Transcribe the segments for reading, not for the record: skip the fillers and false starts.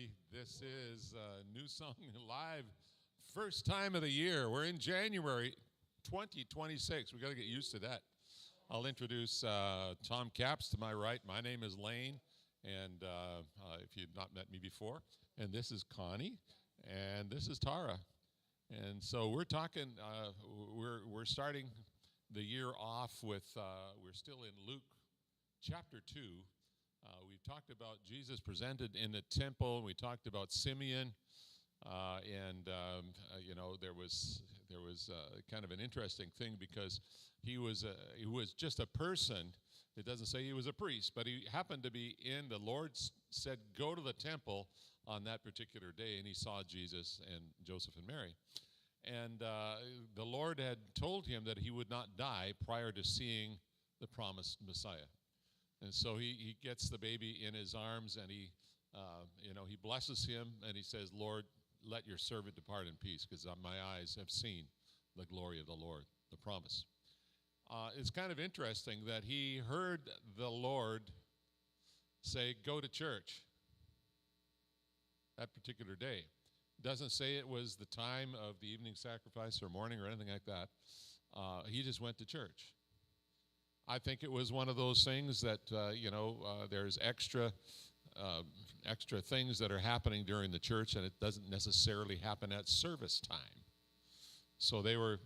everybody. This is New Song Live. First time of the year. We're in January 2026. We got to get used to that. I'll introduce Tom Capps to my right. My name is Lane, and if you've not met me before, and this is Connie, and this is Tara. And so we're talking, we're starting the year off with, we're still in Luke chapter 2. We've talked about Jesus presented in the temple. We talked about Simeon, you know, there was kind of an interesting thing because he was just a person. It doesn't say he was a priest, but he happened to be in. The Lord said, "Go to the temple" on that particular day, and he saw Jesus and Joseph and Mary. And the Lord had told him that he would not die prior to seeing the promised Messiah. And so he gets the baby in his arms, and he blesses him, and he says, "Lord, let your servant depart in peace, because my eyes have seen the glory of the Lord," the promise. It's kind of interesting that he heard the Lord say, "Go to church," that particular day. It doesn't say it was the time of the evening sacrifice or morning or anything like that. He just went to church. I think it was one of those things that, there's extra things that are happening during the church, and it doesn't necessarily happen at service time. So they were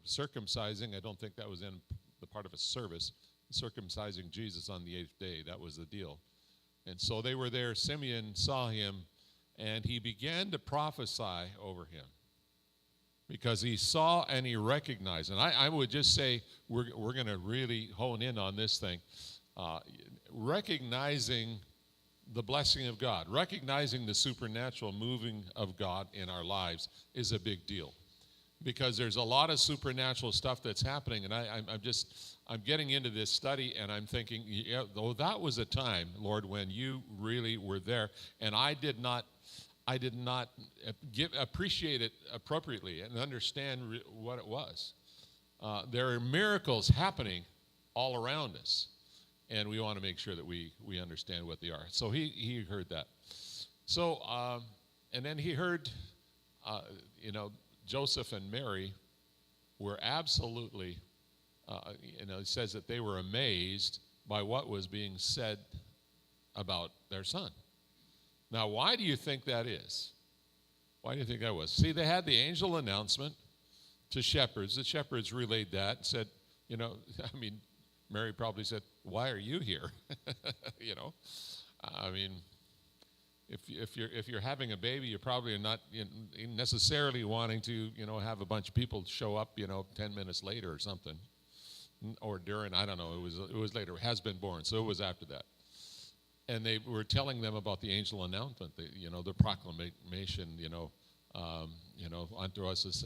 circumcising. I don't think that was in the part of a service, circumcising Jesus on the 8th day. That was the deal. And so they were there. Simeon saw him, and he began to prophesy over him, because he saw and he recognized. And I would just say we're going to really hone in on this thing. Recognizing the blessing of God, recognizing the supernatural moving of God in our lives is a big deal, because there's a lot of supernatural stuff that's happening. And I'm getting into this study, and I'm thinking, yeah, though that was a time, Lord, when you really were there, and I did not appreciate it appropriately and understand what it was. There are miracles happening all around us, and we want to make sure that we understand what they are. So he heard that. So, and then he heard, Joseph and Mary were absolutely, it says that they were amazed by what was being said about their son. Now, why do you think that is? Why do you think that was? See, they had the angel announcement to shepherds. The shepherds relayed that and said, Mary probably said, "Why are you here?" If you're having a baby, you're probably not necessarily wanting to, have a bunch of people show up, 10 minutes later or something, or during. I don't know. It was later. It has been born, so it was after that. And they were telling them about the angel announcement, the proclamation, unto us is,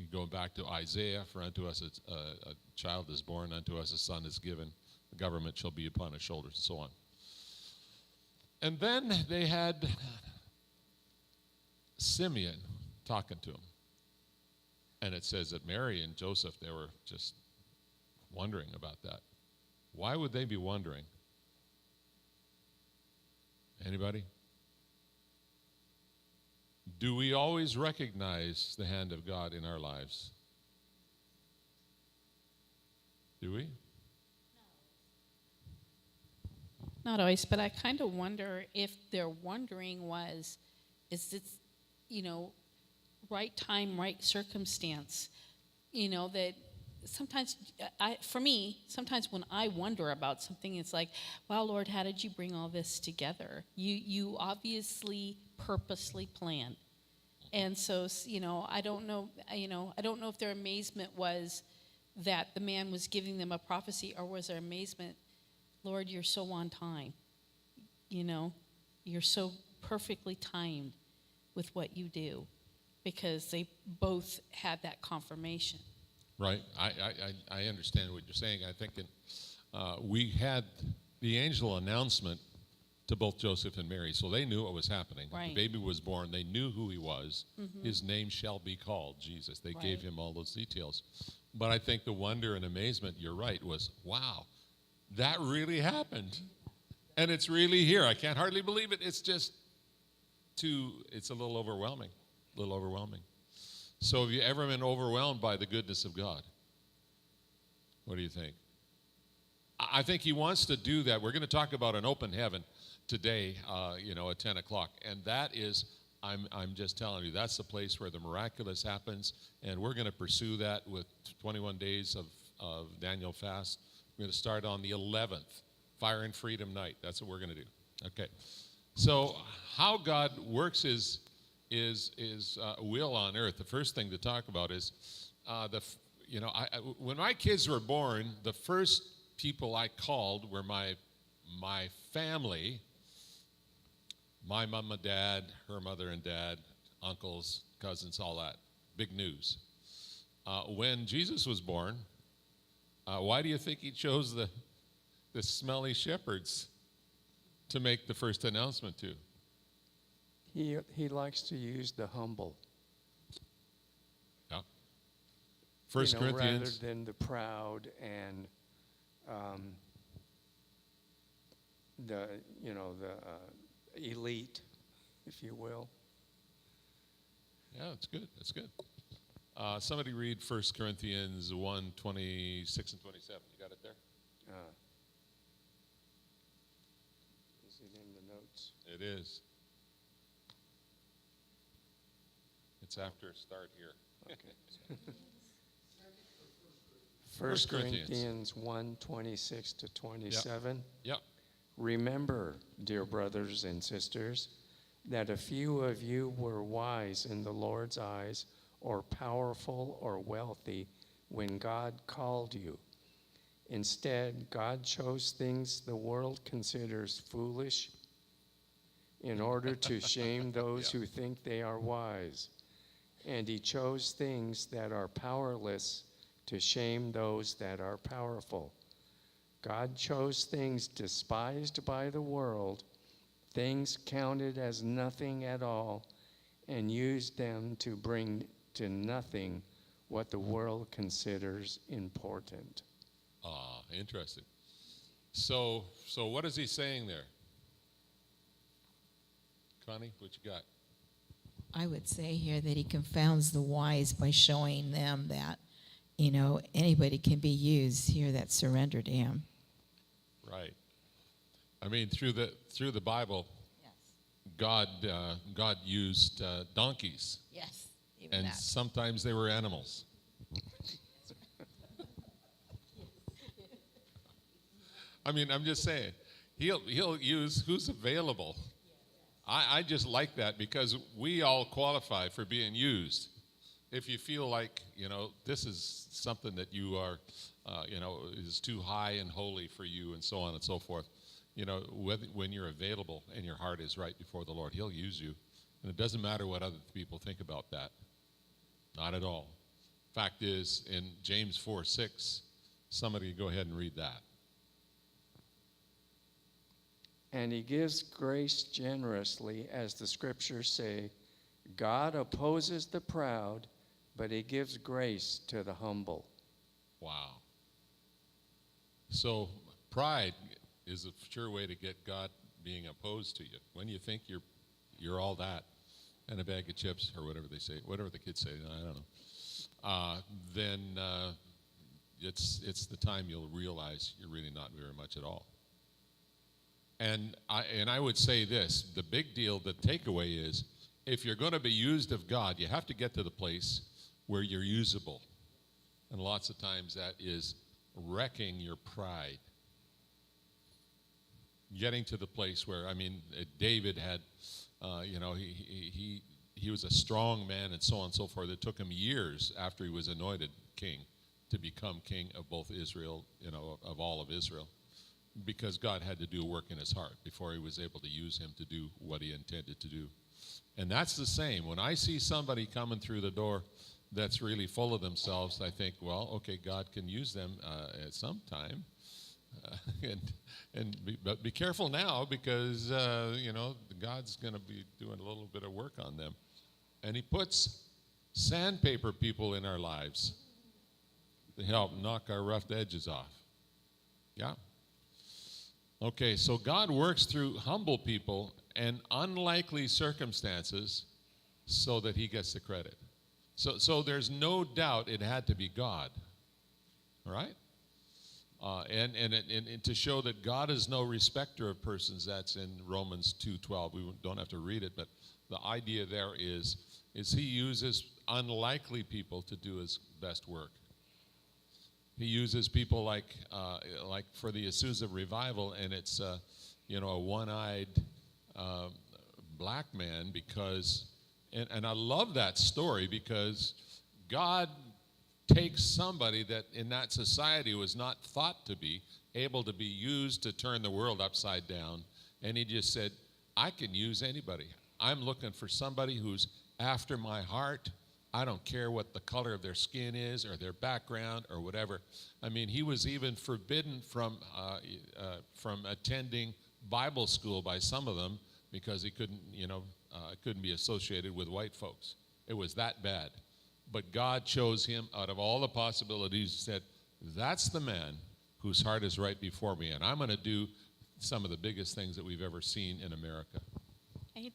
going back to Isaiah, "For unto us a child is born, unto us a son is given, the government shall be upon his shoulders," and so on. And then they had Simeon talking to him. And it says that Mary and Joseph, they were just wondering about that. Why would they be wondering? Anybody? Do we always recognize the hand of God in our lives? Do we? Not always, but I kind of wonder if their wondering was, is this, right time, right circumstance? That sometimes, sometimes when I wonder about something, it's like, wow, Lord, how did you bring all this together? You obviously purposely planned. And so, I don't know if their amazement was that the man was giving them a prophecy, or was their amazement, Lord, you're so on time. You're so perfectly timed with what you do, because they both had that confirmation. Right. I understand what you're saying. I think we had the angel announcement to both Joseph and Mary, so they knew what was happening. Right. The baby was born. They knew who he was. Mm-hmm. His name shall be called Jesus. They gave him all those details. But I think the wonder and amazement, you're right, was, wow, that really happened. And it's really here. I can't hardly believe it. It's just it's a little overwhelming, So have you ever been overwhelmed by the goodness of God? What do you think? I think he wants to do that. We're going to talk about an open heaven today, at 10 o'clock. And that is, I'm just telling you, that's the place where the miraculous happens. And we're going to pursue that with 21 days of Daniel fast. We're going to start on the 11th, Fire and Freedom Night. That's what we're going to do. Okay. So how God works his will on earth. The first thing to talk about is when my kids were born, the first people I called were my family, my mom and dad, her mother and dad, uncles, cousins, all that. Big news. When Jesus was born, why do you think he chose the smelly shepherds to make the first announcement to? He likes to use the humble. Yeah. First Corinthians. Rather than the proud and the elite, if you will. Yeah, that's good. That's good. Somebody read 1 Corinthians 1, 26 and 27. You got it there? Is it in the notes? It is. It's after start here. Okay. 1 1 Corinthians. Corinthians 1, 26 to 27. Yep. Remember, dear brothers and sisters, that a few of you were wise in the Lord's eyes, or powerful or wealthy, when God called you. Instead, God chose things the world considers foolish in order to shame those who think they are wise. And he chose things that are powerless to shame those that are powerful. God chose things despised by the world, things counted as nothing at all, and used them to bring to nothing what the world considers important. Interesting. So what is he saying there? Connie, what you got? I would say here that he confounds the wise by showing them that, anybody can be used here that surrender to him. Right. I mean, through the Bible, Yes. God used donkeys, Yes. Even and that. sometimes they were animals. I mean, I'm just saying, he'll use who's available. I just like that because we all qualify for being used. If you feel like, this is something that you are, is too high and holy for you and so on and so forth, when you're available and your heart is right before the Lord, he'll use you. And it doesn't matter what other people think about that. Not at all. Fact is, in James 4:6, somebody go ahead and read that. And he gives grace generously, as the scriptures say, God opposes the proud, but he gives grace to the humble. Wow. So pride is a sure way to get God being opposed to you. When you think you're all that and a bag of chips or whatever they say, whatever the kids say, I don't know. Then it's the time you'll realize you're really not very much at all. And I would say this, the big deal, the takeaway is, if you're going to be used of God, you have to get to the place where you're usable. And lots of times that is wrecking your pride. Getting to the place where, David had, he was a strong man and so on and so forth. It took him years after he was anointed king to become king of both Israel, of all of Israel, because God had to do a work in his heart before he was able to use him to do what he intended to do. And that's the same. When I see somebody coming through the door that's really full of themselves, I think, well, okay, God can use them at some time. But be careful now because, God's going to be doing a little bit of work on them. And he puts sandpaper people in our lives to help knock our rough edges off. Yeah? Okay, so God works through humble people, and unlikely circumstances so that he gets the credit. So there's no doubt it had to be God, all right? And to show that God is no respecter of persons, that's in Romans 2:12. We don't have to read it, but the idea there is he uses unlikely people to do his best work. He uses people like for the Azusa revival, and it's a one-eyed black man because, and I love that story because God takes somebody that in that society was not thought to be able to be used to turn the world upside down, and he just said, I can use anybody. I'm looking for somebody who's after my heart. I don't care what the color of their skin is or their background or whatever. I mean, he was even forbidden from attending Bible school by some of them because he couldn't be associated with white folks. It was that bad. But God chose him out of all the possibilities, said, that's the man whose heart is right before me, and I'm going to do some of the biggest things that we've ever seen in America.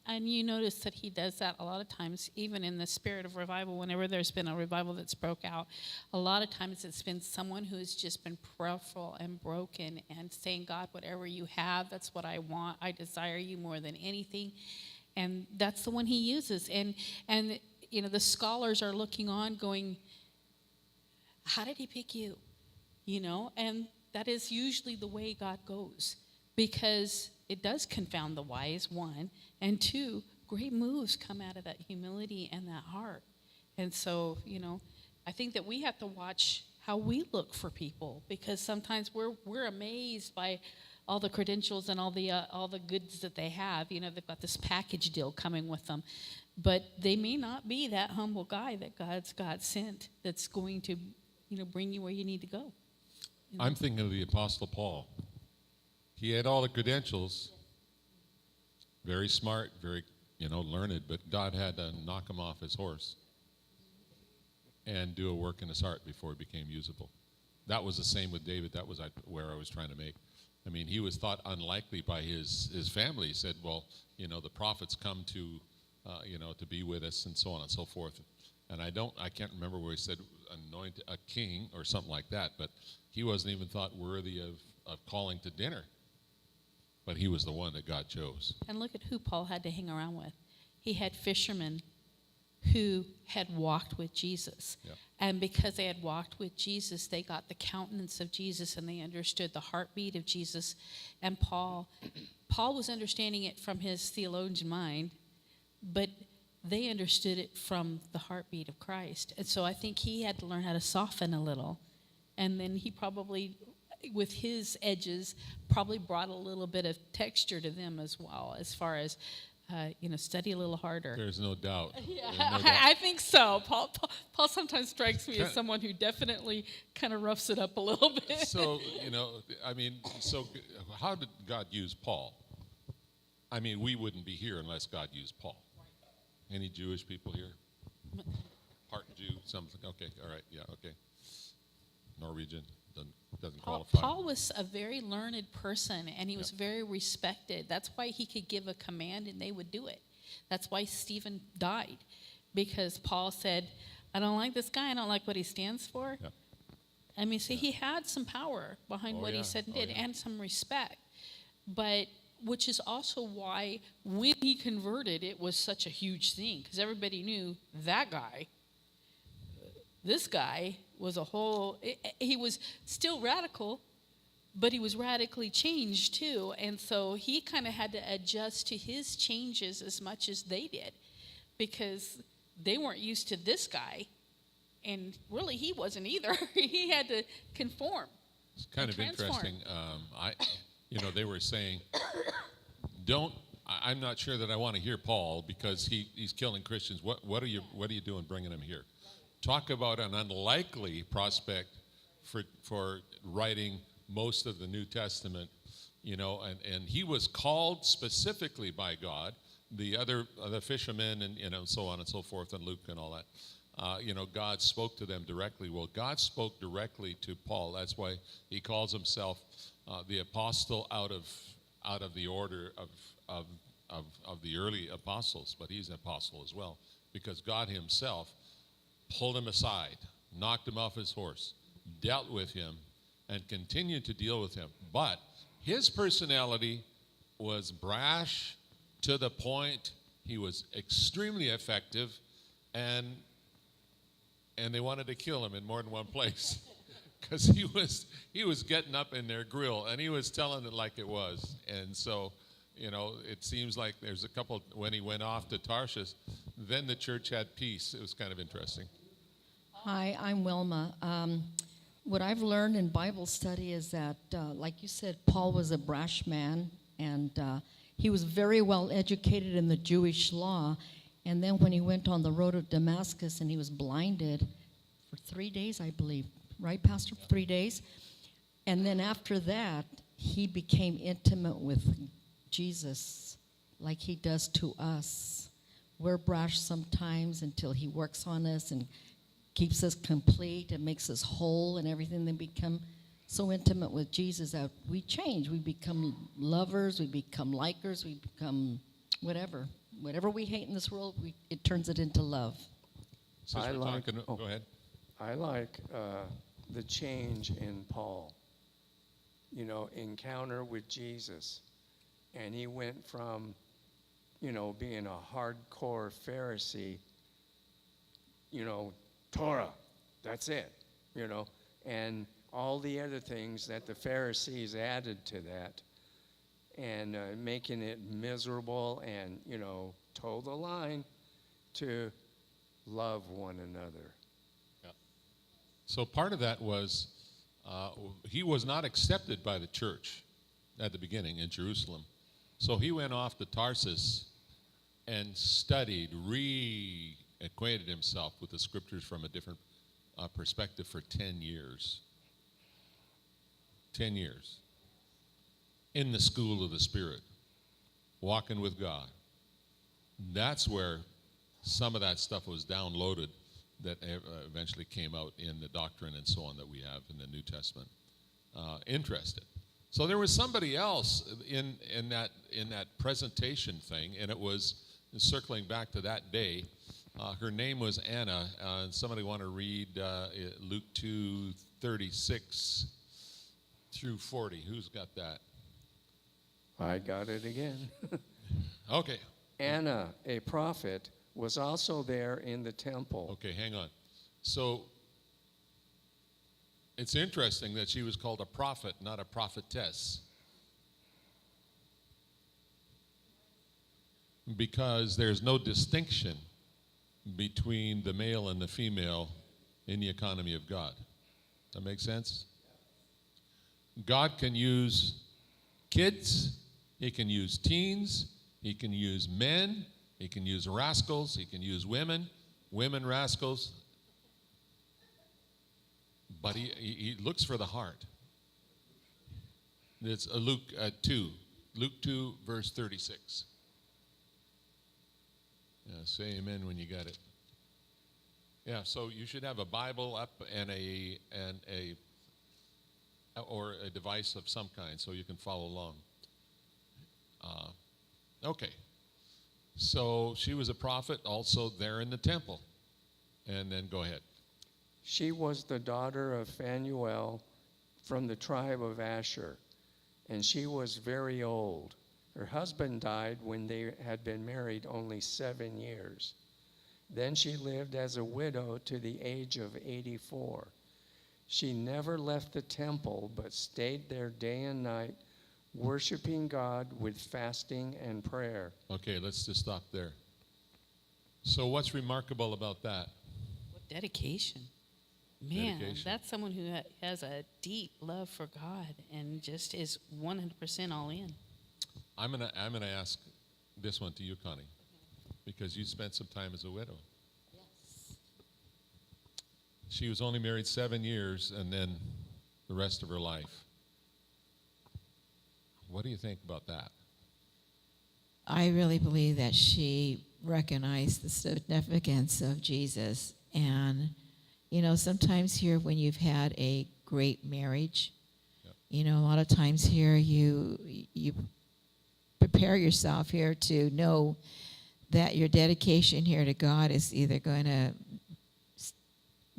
And you notice that he does that a lot of times, even in the spirit of revival. Whenever there's been a revival that's broke out, a lot of times it's been someone who's just been prayerful and broken and saying, God, whatever you have, that's what I want. I desire you more than anything. And that's the one he uses. And the scholars are looking on going, how did he pick you? And that is usually the way God goes, because it does confound the wise, one, and two, great moves come out of that humility and that heart. And so, I think that we have to watch how we look for people, because sometimes we're amazed by all the credentials and all the goods that they have. They've got this package deal coming with them, but they may not be that humble guy that God's sent that's going to, bring you where you need to go. I'm thinking of the Apostle Paul. He had all the credentials, very smart, very, learned, but God had to knock him off his horse and do a work in his heart before he became usable. That was the same with David. That was where I was trying to make. I mean, he was thought unlikely by his family. He said, well, the prophets come to be with us and so on and so forth. And I can't remember where he said anoint a king or something like that, but he wasn't even thought worthy of calling to dinner. But he was the one that God chose. And look at who Paul had to hang around with. He had fishermen who had walked with Jesus. Yep. And because they had walked with Jesus, they got the countenance of Jesus and they understood the heartbeat of Jesus. And Paul was understanding it from his theologian mind, but they understood it from the heartbeat of Christ. And so I think he had to learn how to soften a little. And then he probably, with his edges, probably brought a little bit of texture to them as well, as far as, study a little harder. There's no doubt. Yeah, There's no doubt. I think so. Paul sometimes strikes me as someone who definitely kind of roughs it up a little bit. So, so how did God use Paul? I mean, we wouldn't be here unless God used Paul. Any Jewish people here? Part Jew, something. Okay, all right, yeah, okay. Norwegian doesn't qualify. Paul was a very learned person, and he was very respected. That's why he could give a command and they would do it. That's why Stephen died, because Paul said, I don't like this guy, I don't like what he stands for. Yep. I mean, so he had some power behind what he said and did, and some respect. But which is also why when he converted, it was such a huge thing, because everybody knew that guy, this guy was he was still radical, but he was radically changed too. And so he kind of had to adjust to his changes as much as they did, because they weren't used to this guy. And really, he wasn't either. He had to conform. It's kind of interesting. They were saying, I'm not sure that I want to hear Paul because he's killing Christians. What are you doing bringing him here? Talk about an unlikely prospect for writing most of the New Testament, and he was called specifically by God. The other fishermen and so on and so forth, and Luke and all that. God spoke to them directly. Well, God spoke directly to Paul. That's why he calls himself the apostle out of the order of of the early apostles, but he's an apostle as well, because God himself pulled him aside, knocked him off his horse, dealt with him, and continued to deal with him. But his personality was brash to the point. He was extremely effective, and they wanted to kill him in more than one place because he was getting up in their grill and he was telling it like it was. And so, it seems like there's a couple, when he went off to Tarshish, then the church had peace. It was kind of interesting. Hi, I'm Wilma. What I've learned in Bible study is that, like you said, Paul was a brash man, and he was very well educated in the Jewish law. And then when he went on the road of Damascus and he was blinded for 3 days, I believe, right, Pastor? 3 days. And then after that, he became intimate with Jesus like he does to us. We're brash sometimes until he works on us and keeps us complete and makes us whole and everything. Then become so intimate with Jesus that we change. We become lovers, we become likers, we become whatever. Whatever we hate in this world, it turns it into love. Since I we're like- talking, oh. go ahead. I like the change in Paul. Encounter with Jesus. And he went from, being a hardcore Pharisee, Torah, that's it, and all the other things that the Pharisees added to that, and making it miserable and, toe the line to love one another. So part of that was he was not accepted by the church at the beginning in Jerusalem. So he went off to Tarsus and studied, reacquainted himself with the scriptures from a different perspective for 10 years. 10 years. In the school of the Spirit, walking with God. That's where some of that stuff was downloaded that eventually came out in the doctrine and so on that we have in the New Testament. Interested. So there was somebody else in that presentation thing, and it was circling back to that day. Her name was Anna. And somebody want to read Luke 2:36 through 40? Who's got that? I got it again. Okay. Anna, a prophet, was also there in the temple. Okay, hang on. So it's interesting that she was called a prophet, not a prophetess. Because there's no distinction between the male and the female in the economy of God. That makes sense? God can use kids, he can use teens, he can use men, he can use rascals, he can use women rascals. But he looks for the heart. It's Luke 2, verse 36. Yeah, say amen when you got it. Yeah, so you should have a Bible up and or a device of some kind so you can follow along. Okay. So she was a prophet also there in the temple. And then go ahead. She was the daughter of Phanuel from the tribe of Asher, and she was very old. Her husband died when they had been married only 7 years. Then she lived as a widow to the age of 84. She never left the temple, but stayed there day and night, worshiping God with fasting and prayer. Okay, let's just stop there. So what's remarkable about that? What dedication. Man, Dedication. that's someone who has a deep love for God and just is 100% all in. I'm gonna ask this one to you, Connie, because you spent some time as a widow. Yes. She was only married 7 years, and then the rest of her life. What do you think about that? I really believe that she recognized the significance of Jesus. And, sometimes here when you've had a great marriage, Yep. a lot of times here prepare yourself here to know that your dedication here to God is either going to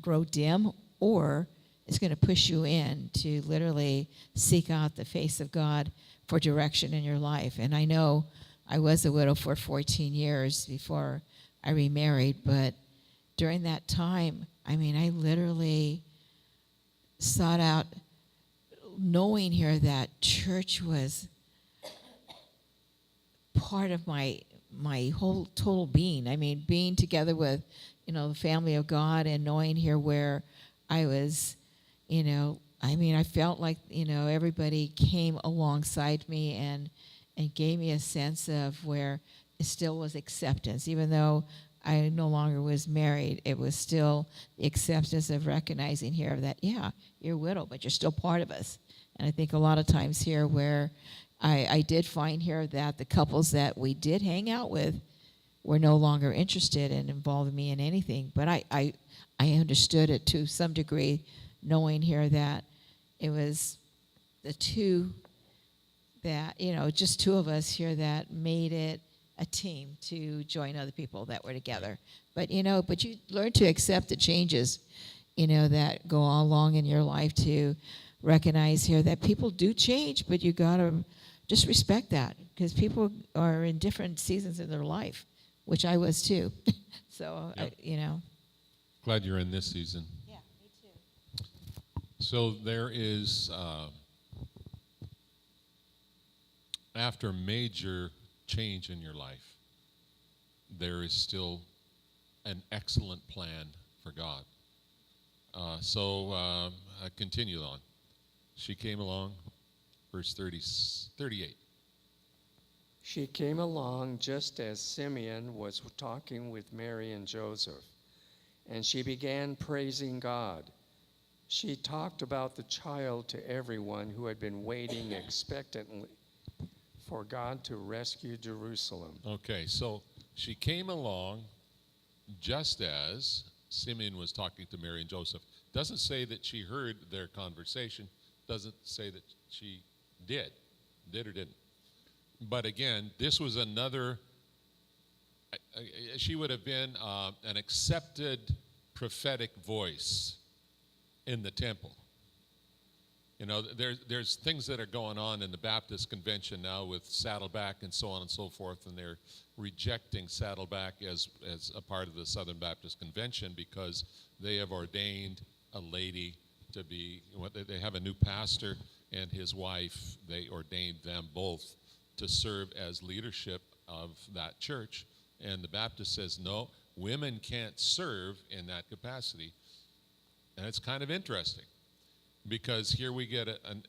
grow dim, or it's going to push you in to literally seek out the face of God for direction in your life. And I know I was a widow for 14 years before I remarried, but during that time, I mean, I literally sought out, knowing here that church was part of my whole total being. I mean, being together with, the family of God, and knowing here where I was, I mean, I felt like, everybody came alongside me and gave me a sense of where it still was acceptance. Even though I no longer was married, it was still the acceptance of recognizing here that, yeah, you're a widow, but you're still part of us. And I think a lot of times here where I did find here that the couples that we did hang out with were no longer interested in involving me in anything. But I understood it to some degree, knowing here that it was the two that, just two of us here that made it a team to join other people that were together. But, but you learn to accept the changes, that go along in your life, to recognize here that people do change, but you got to just respect that, because people are in different seasons in their life, which I was too. So, Yep. Glad you're in this season. Yeah, me too. So there is, after major change in your life, there is still an excellent plan for God. I continue on. She came along, verse 38. She came along just as Simeon was talking with Mary and Joseph, and she began praising God. She talked about the child to everyone who had been waiting expectantly for God to rescue Jerusalem. Okay, so she came along just as Simeon was talking to Mary and Joseph. Doesn't say that she heard their conversation. Doesn't say that she did or didn't. But again, this was another, she would have been an accepted prophetic voice in the temple. There's things that are going on in the Baptist convention now with Saddleback and so on and so forth, and they're rejecting Saddleback as a part of the Southern Baptist Convention because they have ordained a lady to be, they have a new pastor and his wife, they ordained them both to serve as leadership of that church. And the Baptist says, no, women can't serve in that capacity. And it's kind of interesting, because here we get an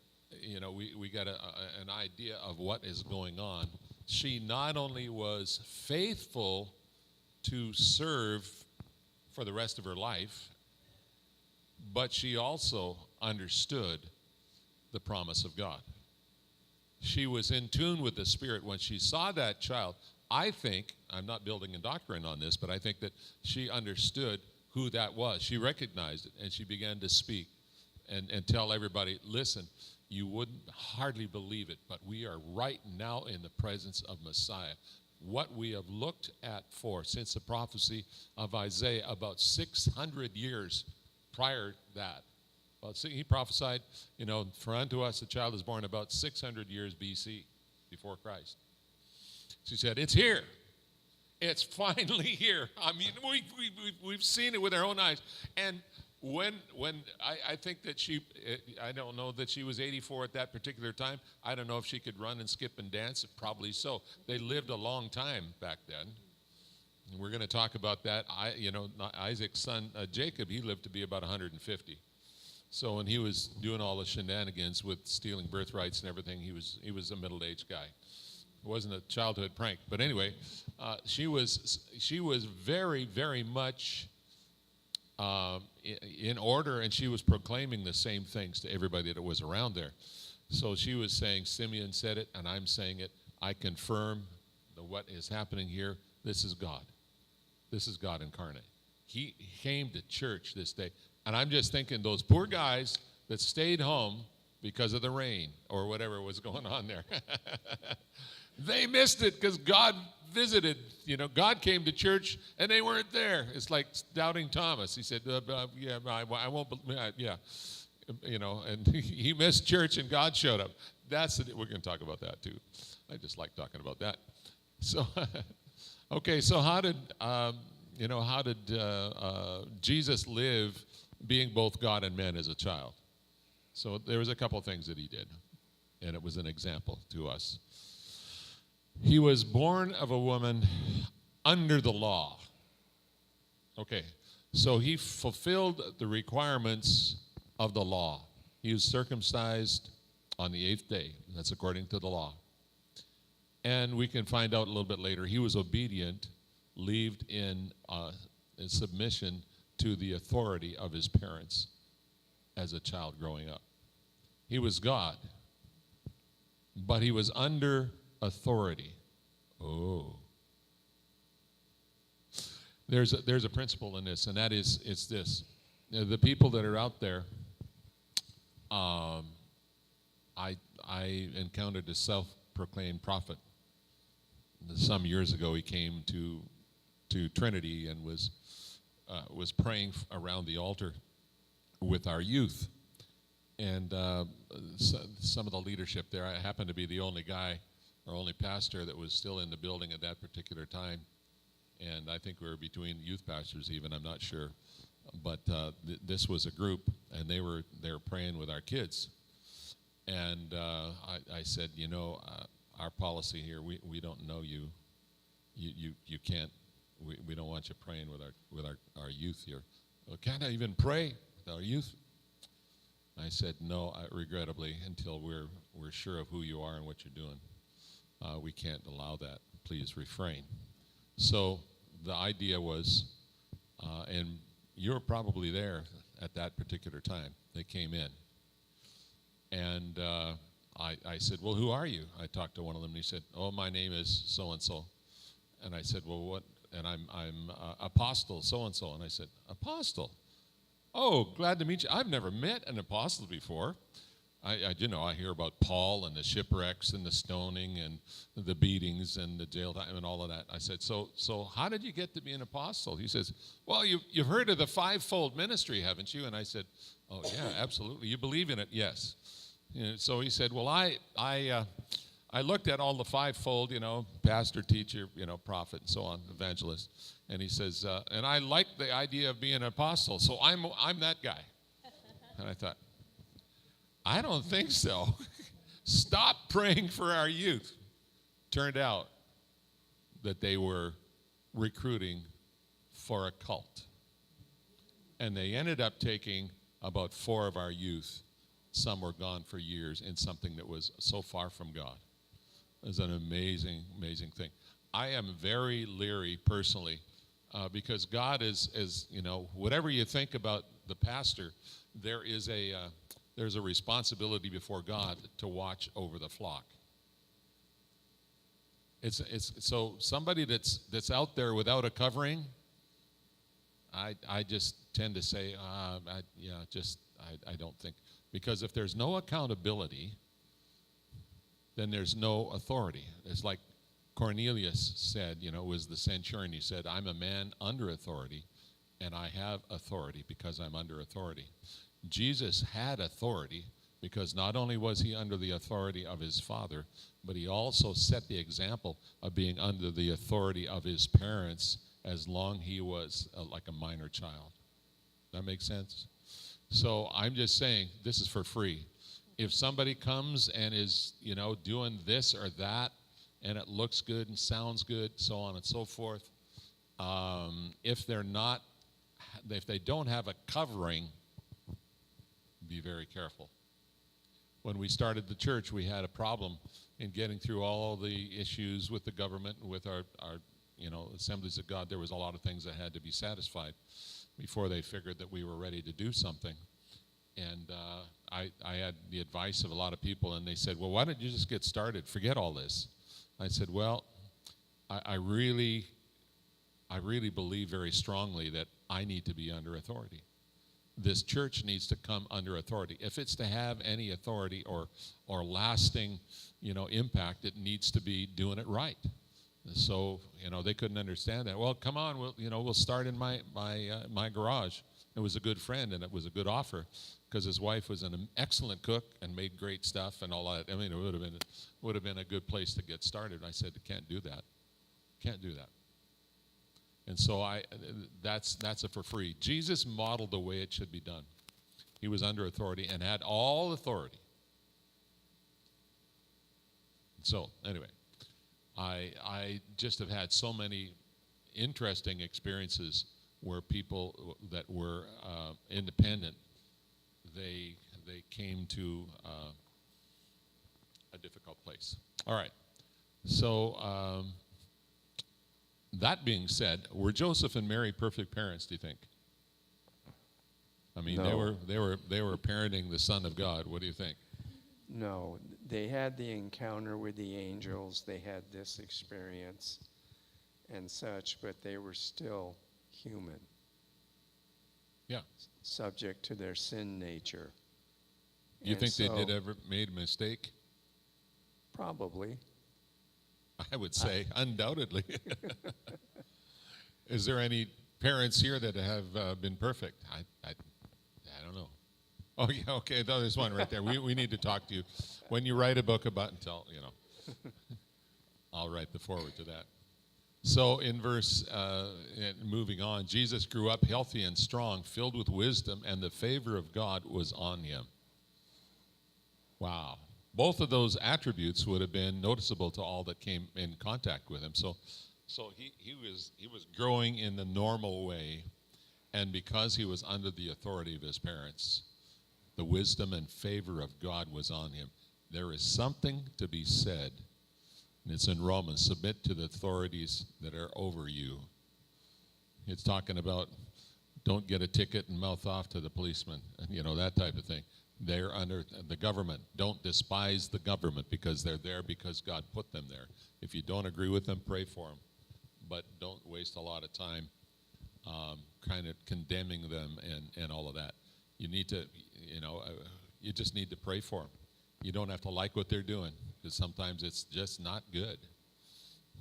idea of what is going on. She not only was faithful to serve for the rest of her life, but she also understood the promise of God. She was in tune with the Spirit when she saw that child. I think, I'm not building a doctrine on this, but I think that she understood who that was. She recognized it, and she began to speak and tell everybody, listen, you wouldn't hardly believe it, but we are right now in the presence of Messiah. What we have looked at for since the prophecy of Isaiah about 600 years prior to that. Well, he prophesied, for unto us a child is born about 600 years BC, before Christ. She said, it's here. It's finally here. I mean, we've seen it with our own eyes. And when I think that I don't know that she was 84 at that particular time. I don't know if she could run and skip and dance. Probably so. They lived a long time back then. And we're going to talk about that. Isaac's son, Jacob, he lived to be about 150. So when he was doing all the shenanigans with stealing birthrights and everything, he was a middle-aged guy. It wasn't a childhood prank, but anyway, she was very, very much in order, and she was proclaiming the same things to everybody that was around there. So she was saying, Simeon said it, and I'm saying it. I confirm what is happening here. This is God. This is God incarnate. He came to church this day. And I'm just thinking those poor guys that stayed home because of the rain or whatever was going on there. They missed it because God visited. God came to church and they weren't there. It's like doubting Thomas. He said, "Yeah, I won't." Yeah, and he missed church and God showed up. We're going to talk about that too. I just like talking about that. So, okay. So how did Jesus live, being both God and man as a child? So there was a couple things that he did, and it was an example to us. He was born of a woman under the law. Okay, so he fulfilled the requirements of the law. He was circumcised on the 8th day. That's according to the law. And we can find out a little bit later, he was obedient, lived in submission to the authority of his parents as a child growing up. He was God, but he was under authority. Oh. There's a principle in this, and that is, it's this. The people that are out there, I encountered a self-proclaimed prophet. Some years ago, he came to Trinity and was praying around the altar with our youth. And some of the leadership there, I happened to be the only guy or only pastor that was still in the building at that particular time. And I think we were between youth pastors even, I'm not sure. But this was a group, and they were praying with our kids. And I said, our policy here, we don't know you. You can't. We don't want you praying with our youth here. Well, can't I even pray with our youth? I said, no, regrettably, until we're sure of who you are and what you're doing. We can't allow that. Please refrain. So the idea was, and you were probably there at that particular time. They came in. And I said, well, who are you? I talked to one of them, and he said, oh, my name is so-and-so. And I said, well, what? And I'm Apostle so-and-so. And I said, Apostle? Oh, glad to meet you. I've never met an apostle before. I hear about Paul and the shipwrecks and the stoning and the beatings and the jail time and all of that. I said, so how did you get to be an apostle? He says, well, you've heard of the fivefold ministry, haven't you? And I said, oh, yeah, absolutely. You believe in it? Yes. So he said, well, I looked at all the fivefold, pastor, teacher, prophet, and so on, evangelist. And he says, and I like the idea of being an apostle, so I'm that guy. And I thought, I don't think so. Stop praying for our youth. Turned out that they were recruiting for a cult. And they ended up taking about 4 of our youth. Some were gone for years in something that was so far from God. It was an amazing, amazing thing. I am very leery personally because God is whatever you think about the pastor, there's a responsibility before God to watch over the flock. It's so somebody that's out there without a covering, I just tend to say, I don't think, because if there's no accountability, then there's no authority. It's like Cornelius said, was the centurion. He said, I'm a man under authority, and I have authority because I'm under authority. Jesus had authority because not only was he under the authority of his Father, but he also set the example of being under the authority of his parents as long he was like a minor child. That makes sense? So I'm just saying, this is for free. If somebody comes and is, doing this or that, and it looks good and sounds good, so on and so forth, if they don't have a covering, be very careful. When we started the church, we had a problem in getting through all the issues with the government and with our Assemblies of God. There was a lot of things that had to be satisfied before they figured that we were ready to do something. And I had the advice of a lot of people, and they said, well, why don't you just get started? Forget all this. I said, well, I really believe very strongly that I need to be under authority. this church needs to come under authority. If it's to have any authority or lasting, impact, it needs to be doing it right. So, they couldn't understand that. Well, come on, we'll start in my garage. It was a good friend, and it was a good offer because his wife was an excellent cook and made great stuff and all that. I mean, it would have been a good place to get started. And I said, can't do that. Can't do that. And so that's a for free. Jesus modeled the way it should be done. He was under authority and had all authority. So anyway, I just have had so many interesting experiences where people that were independent, they came to a difficult place. All right. So that being said, were Joseph and Mary perfect parents, do you think? I mean, No. they were parenting the Son of God. What do you think? No, they had the encounter with the angels. They had this experience and such, but they were still human, Yeah. subject to their sin nature. You And think they so- did ever made a mistake? Probably. I would say undoubtedly. Is there any parents here that have been perfect? I don't know. Oh yeah, okay. There's one right there. We need to talk to you when you write a book about I'll write the forward to that. So in verse, moving on, Jesus grew up healthy and strong, filled with wisdom, and the favor of God was on him. Wow. Both of those attributes would have been noticeable to all that came in contact with him. So he was growing in the normal way, and because he was under the authority of his parents, the wisdom and favor of God was on him. There is something to be said, and it's in Romans, submit to the authorities that are over you. It's talking about don't get a ticket and mouth off to the policeman, that type of thing. They're under the government. Don't despise the government because they're there because God put them there. If you don't agree with them, pray for them. But don't waste a lot of time kind of condemning them and all of that. You need to, you just need to pray for them. You don't have to like what they're doing because sometimes it's just not good.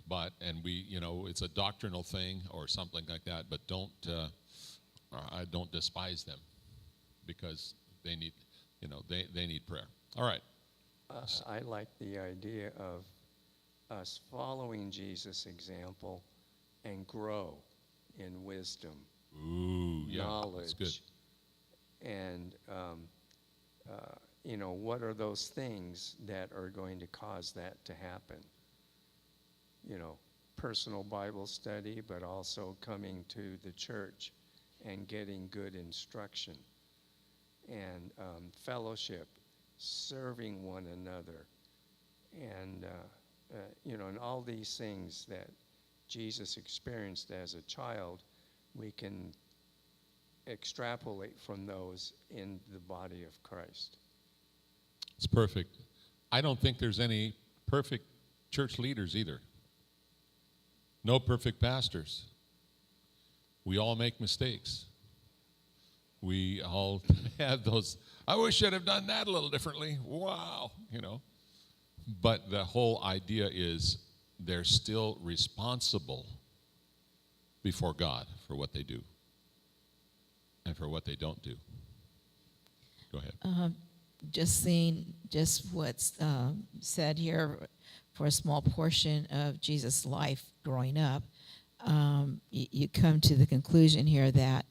But, it's a doctrinal thing or something like that, but don't despise them because they need, they need prayer. All right. I like the idea of us following Jesus' example and grow in wisdom, Ooh, yeah, knowledge, that's good. and what are those things that are going to cause that to happen? Personal Bible study, but also coming to the church and getting good instruction, and fellowship, serving one another, and and all these things that Jesus experienced as a child, we can extrapolate from those in the body of Christ. It's perfect. I don't think there's any perfect church leaders either. No perfect pastors. We all make mistakes. We all have those, I wish I'd have done that a little differently. Wow, But the whole idea is they're still responsible before God for what they do and for what they don't do. Go ahead. Just seeing just what's said here for a small portion of Jesus' life growing up, you come to the conclusion here that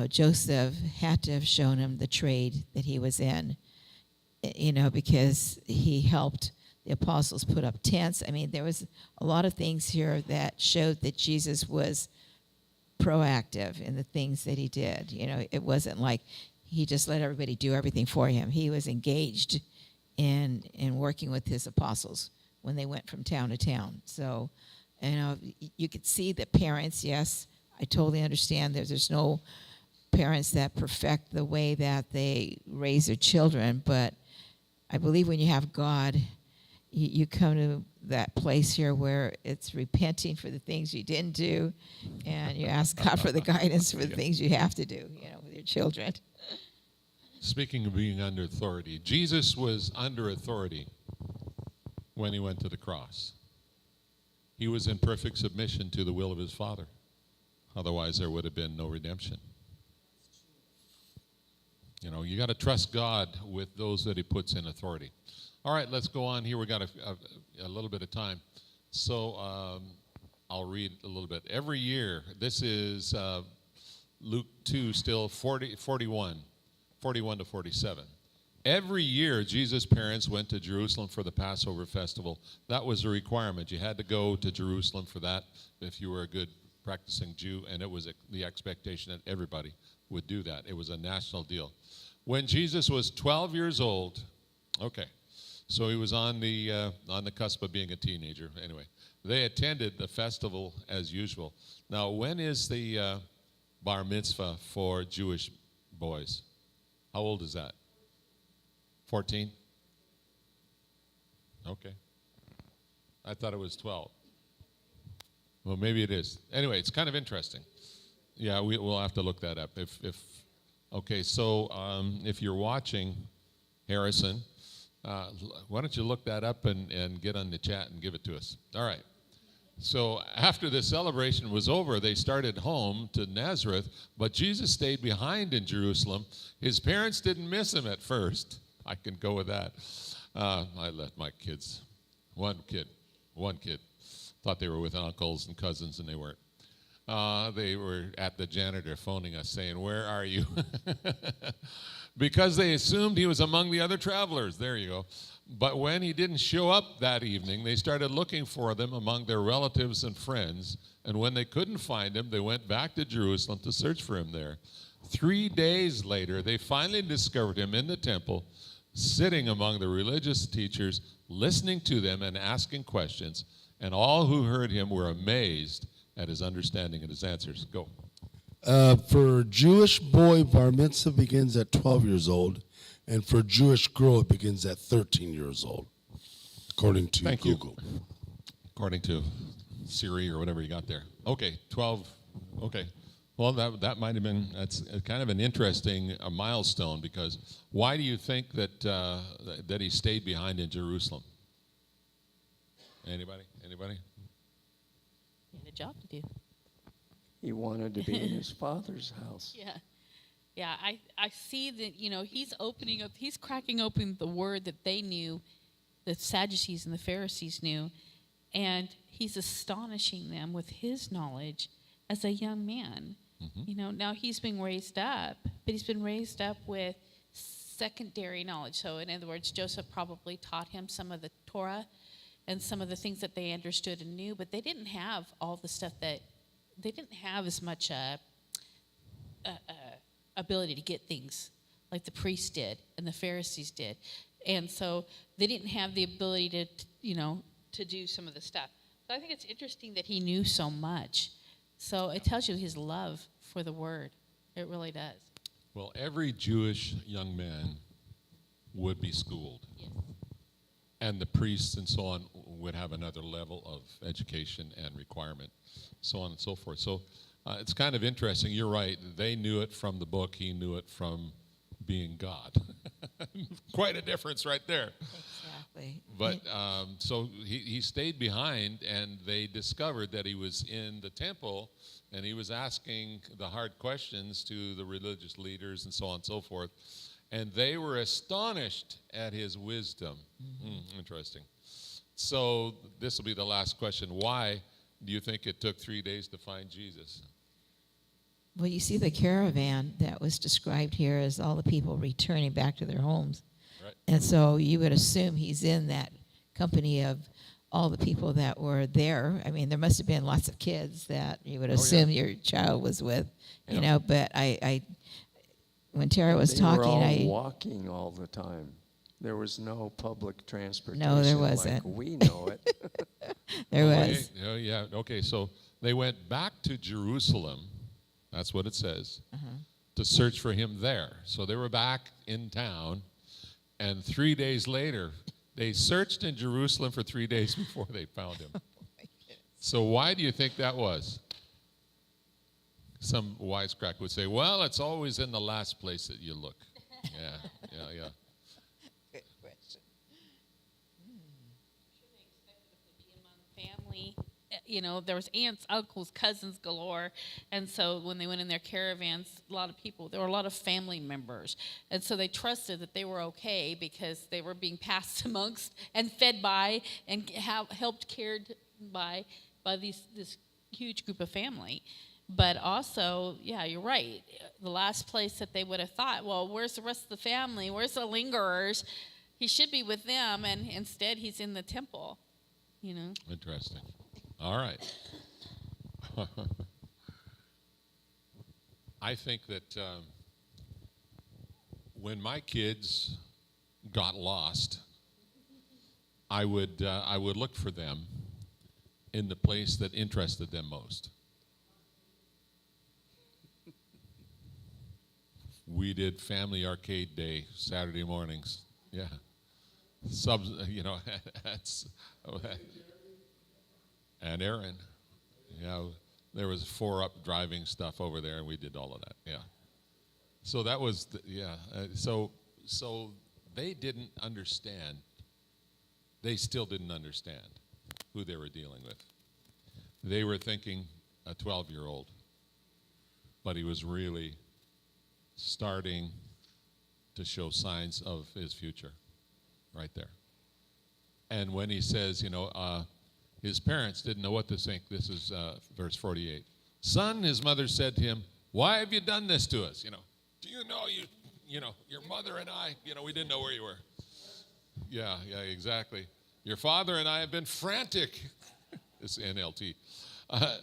Joseph had to have shown him the trade that he was in, because he helped the apostles put up tents. I mean, there was a lot of things here that showed that Jesus was proactive in the things that he did. It wasn't like he just let everybody do everything for him. He was engaged in working with his apostles when they went from town to town. So, you could see that parents, yes, I totally understand there's no parents that perfect the way that they raise their children, but I believe when you have God, you come to that place here where it's repenting for the things you didn't do, and you ask God for the guidance for the things you have to do, with your children. Speaking of being under authority, Jesus was under authority when he went to the cross. He was in perfect submission to the will of his Father. Otherwise, there would have been no redemption. You know, you got to trust God with those that he puts in authority. All right, let's go on here. We got a little bit of time. So I'll read a little bit. Every year, this is Luke 2, still 41 to 47. Every year, Jesus' parents went to Jerusalem for the Passover festival. That was a requirement. You had to go to Jerusalem for that if you were a good practicing Jew, and it was the expectation that everybody would do that. It was a national deal. When Jesus was 12 years old, okay, so he was on the cusp of being a teenager. Anyway, they attended the festival as usual. Now, when is the bar mitzvah for Jewish boys? How old is that? 14? Okay. I thought it was 12. Well, maybe it is. Anyway, it's kind of interesting. Yeah, we'll have to look that up. Okay, so if you're watching, Harrison, why don't you look that up and get on the chat and give it to us? All right. So after the celebration was over, they started home to Nazareth, but Jesus stayed behind in Jerusalem. His parents didn't miss him at first. I can go with that. I let my kids, one kid, thought they were with uncles and cousins, and they weren't. They were at the janitor phoning us saying, "Where are you?" Because they assumed he was among the other travelers. There you go. But when he didn't show up that evening, they started looking for them among their relatives and friends. And when they couldn't find him, they went back to Jerusalem to search for him there. 3 days later, they finally discovered him in the temple, sitting among the religious teachers, listening to them and asking questions. And all who heard him were amazed at his understanding and his answers. Go. For Jewish boy, bar mitzvah begins at 12 years old, and for Jewish girl, it begins at 13 years old, according to Thank Google. you. According to Siri or whatever you got there. Okay, 12. Okay. Well, that might have been, that's kind of an interesting milestone, because why do you think that he stayed behind in Jerusalem? Anybody? He had a job to do. He wanted to be in his Father's house. Yeah, I see that, he's cracking open the word that they knew, the Sadducees and the Pharisees knew, and he's astonishing them with his knowledge as a young man. Mm-hmm. Now he's being raised up, but he's been raised up with secondary knowledge. So in other words, Joseph probably taught him some of the Torah and some of the things that they understood and knew, but they didn't have all the stuff they didn't have as much ability to get things like the priests did and the Pharisees did. And so they didn't have the ability to do some of the stuff. So I think it's interesting that he knew so much. So it tells you his love for the word. It really does. Well, every Jewish young man would be schooled. Yes. And the priests and so on would have another level of education and requirement, so on and so forth. So it's kind of interesting. You're right. They knew it from the book. He knew it from being God. Quite a difference right there. Exactly. But so he stayed behind, and they discovered that he was in the temple, and he was asking the hard questions to the religious leaders and so on and so forth. And they were astonished at his wisdom. Interesting. So this will be the last question. Why do you think it took 3 days to find Jesus? Well, you see the caravan that was described here as all the people returning back to their homes. Right. And so you would assume he's in that company of all the people that were there. I mean, there must have been lots of kids that you would assume your child was with, but I when Tara was They talking, were all walking all the time. There was no public transportation. No, there wasn't. Like we know it. there Okay. was. Oh, yeah. Okay. So they went back to Jerusalem. That's what it says. To search for him there. So they were back in town, and 3 days later, they searched in Jerusalem for 3 days before they found him. So why do you think that was? Some wisecrack would say, well, it's always in the last place that you look. Yeah. Good question. Family, there was aunts, uncles, cousins galore, and so when they went in their caravans, there were a lot of family members, and so they trusted that they were okay because they were being passed amongst and fed by and helped cared by this huge group of family. But also, yeah, you're right. The last place that they would have thought, well, where's the rest of the family? Where's the lingerers? He should be with them, and instead he's in the temple. Interesting. All right. I think that when my kids got lost, I would look for them in the place that interested them most. We did family arcade day Saturday mornings. Yeah. That's and Aaron. There was 4-Up driving stuff over there, and we did all of that. Yeah. So that was so they didn't understand. They still didn't understand who they were dealing with. They were thinking a 12-year-old, but he was really starting to show signs of his future right there. And when he says, his parents didn't know what to think. This is verse 48. Son, his mother said to him, why have you done this to us? Do you know your mother and I, we didn't know where you were. Yeah, exactly. Your father and I have been frantic, this NLT,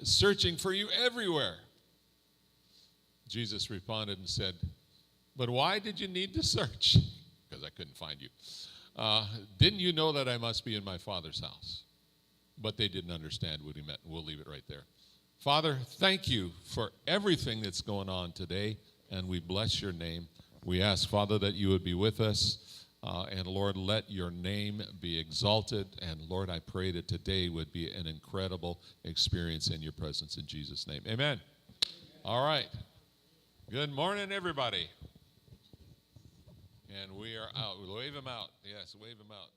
searching for you everywhere. Jesus responded and said, but why did you need to search? Because I couldn't find you. Didn't you know that I must be in my Father's house? But they didn't understand what he meant. We'll leave it right there. Father, thank you for everything that's going on today, and we bless your name. We ask, Father, that you would be with us, and Lord, let your name be exalted. And Lord, I pray that today would be an incredible experience in your presence in Jesus' name. Amen. All right. Good morning, everybody. And we are out. We'll wave them out. Yes, wave them out.